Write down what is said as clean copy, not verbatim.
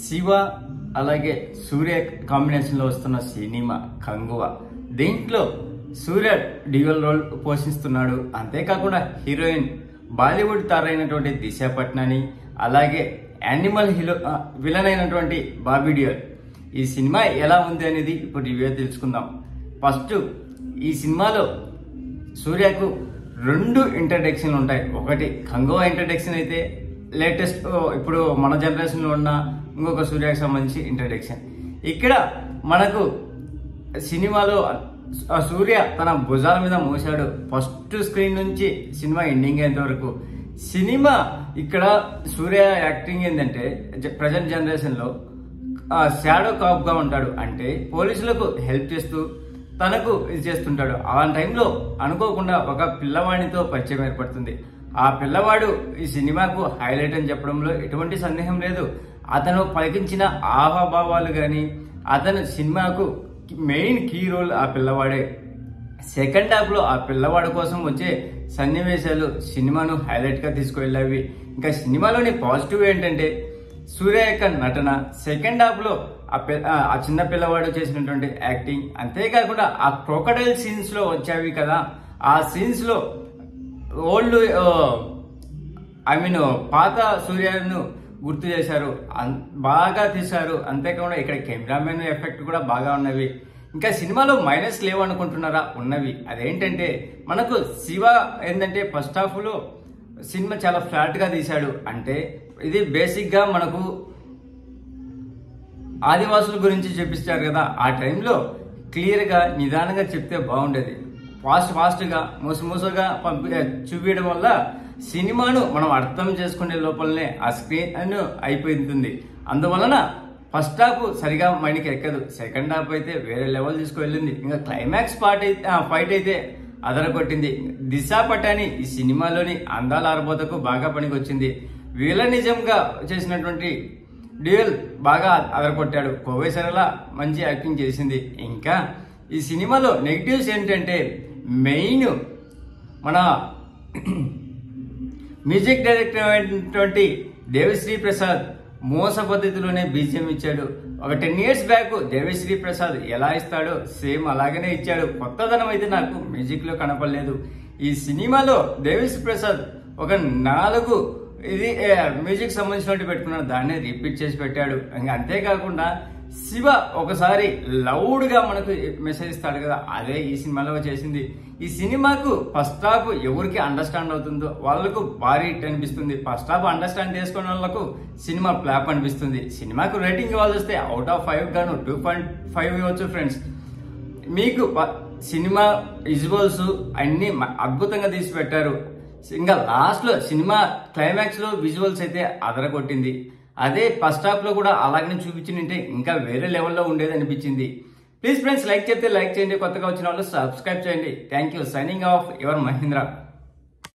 శివ అలాగే సూర్య కాంబినేషన్ లో వస్తున్న సినిమా కంగువ. దీంట్లో సూర్య డ్యూయల్ రోల్ పోషిస్తున్నాడు. అంతేకాకుండా హీరోయిన్ బాలీవుడ్ తారైనటువంటి దిశ పట్నాని, అలాగే యానిమల్ విలన్ అయినటువంటి బాబీ డియోల్. ఈ సినిమా ఎలా ఉంది అనేది ఇప్పుడు రివ్యూ తెలుసుకుందాం. ఫస్ట్, ఈ సినిమాలో సూర్యకు 2 ఇంట్రడక్షన్లు ఉంటాయి. ఒకటి కంగువ ఇంట్రడక్షన్ అయితే లేటెస్ట్ ఇప్పుడు మన జనరేషన్ లో ఉన్న ఇంకొక సూర్యకి సంబంధించి ఇంట్రడక్షన్. ఇక్కడ మనకు సినిమాలో సూర్య తన భుజాల మీద మోసాడు ఫస్ట్ స్క్రీన్ నుంచి సినిమా ఎండింగ్ అయ్యేంత వరకు. సినిమా ఇక్కడ సూర్య యాక్టింగ్ ఏంటంటే ప్రజెంట్ జనరేషన్ లో షాడో కాప్ గా ఉంటాడు. అంటే పోలీసులకు హెల్ప్ చేస్తూ తనకు ఇది చేస్తుంటాడు. అలాంటి టైంలో అనుకోకుండా ఒక పిల్లవాడితో పరిచయం ఏర్పడుతుంది. ఆ పిల్లవాడు ఈ సినిమాకు హైలైట్ అని చెప్పడంలో ఎటువంటి సందేహం లేదు. అతను పలికించిన ఆహాభావాలు గాని, అతను సినిమాకు మెయిన్ కీ రోల్ ఆ పిల్లవాడే. సెకండ్ హాఫ్ లో ఆ పిల్లవాడి కోసం వచ్చే సన్నివేశాలు సినిమాను హైలైట్ గా తీసుకువెళ్ళేవి. ఇంకా సినిమాలోని పాజిటివ్ ఏంటంటే సూర్య యొక్క నటన, సెకండ్ హాఫ్ లో ఆ చిన్న పిల్లవాడు చేసినటువంటి యాక్టింగ్, అంతేకాకుండా ఆ క్రోకడైల్ సీన్స్ లో వచ్చావి కదా, ఆ సీన్స్ లో ఓల్డ్ పాత సూర్యను గుర్తు చేశారు, బాగా తీశారు. అంతేకాకుండా ఇక్కడ కెమెరామెన్ ఎఫెక్ట్ కూడా బాగా ఉన్నవి. ఇంకా సినిమాలో మైనస్ లేవు అనుకుంటున్నారా? ఉన్నవి. అదేంటంటే మనకు శివ ఏంటంటే ఫస్ట్ హాఫ్ లో సినిమా చాలా ఫ్లాట్ గా తీశాడు. అంటే ఇది బేసిక్ గా మనకు ఆదివాసుల గురించి చూపిస్తారు కదా, ఆ టైంలో క్లియర్ గా నిదానంగా చెప్తే బాగుండేది. ఫాస్ట్ గా మూసగా చూపించడం వల్ల సినిమాను మనం అర్థం చేసుకునే లోపలనే ఆ స్క్రీన్ అయిపోతుంది. అందువలన ఫస్ట్ హాఫ్ సరిగా మైండ్కి ఎక్కదు, సెకండ్ హాఫ్ అయితే వేరే లెవెల్ తీసుకువెళ్ళింది. ఇంకా క్లైమాక్స్ ఫైట్ అయితే అదరగొట్టింది. దిశ పటాని ఈ సినిమాలోని అందాల ఆరబోతకు బాగా పనికొచ్చింది. నిజంగా చేసినటువంటి డ్యూయల్ బాగా అదరగొట్టాడు. కోవై సరళ మంచి యాక్టింగ్ చేసింది. ఇంకా ఈ సినిమాలో నెగిటివ్స్ ఏంటంటే మెయిన్ మన మ్యూజిక్ డైరెక్టర్ అయినటువంటి దేవిశ్రీ ప్రసాద్ మోస పద్ధతిలోనే బీజిఎం ఇచ్చాడు. ఒక 10 years బ్యాక్ దేవిశ్రీ ప్రసాద్ ఎలా ఇస్తాడో సేమ్ అలాగనే ఇచ్చాడు. కొత్తదనం అయితే నాకు మ్యూజిక్ లో కనపడలేదు. ఈ సినిమాలో దేవిశ్రీ ప్రసాద్ ఒక 4 ఇది మ్యూజిక్ సంబంధించినట్టు పెట్టుకున్నాడు, దాన్ని రిపీట్ చేసి పెట్టాడు. ఇంకా అంతేకాకుండా శివ ఒకసారి లౌడ్ గా మనకు మెసేజ్ ఇస్తాడు కదా, అదే ఈ సినిమాలో చేసింది. ఈ సినిమాకు ఫస్ట్ హాఫ్ ఎవరికి అండర్స్టాండ్ అవుతుందో వాళ్ళకు భారీ హిట్ అనిపిస్తుంది. ఫస్ట్ హాఫ్ అండర్స్టాండ్ చేసుకున్న వాళ్ళకు సినిమా ఫ్లాప్ అనిపిస్తుంది. సినిమాకు రేటింగ్ ఇవ్వాల్సి వస్తే అవుట్ ఆఫ్ 5 గాను 2.5 ఇవ్వచ్చు ఫ్రెండ్స్. మీకు సినిమా విజువల్స్ అన్ని అద్భుతంగా తీసి పెట్టారు. ఇంకా లాస్ట్ లో సినిమా క్లైమాక్స్ లో విజువల్స్ అయితే అదరగొట్టింది. అదే ఫస్ట్ హాఫ్ లో కూడా అలాగనే చూపించింటే ఇంకా వేరే లెవెల్లో ఉండేది అనిపించింది. ప్లీజ్ ఫ్రెండ్స్, లైక్ చేస్తే లైక్ చేయండి, కొత్తగా వచ్చిన వాళ్ళు సబ్స్క్రైబ్ చేయండి. Thank you. Signing off your Mahindra.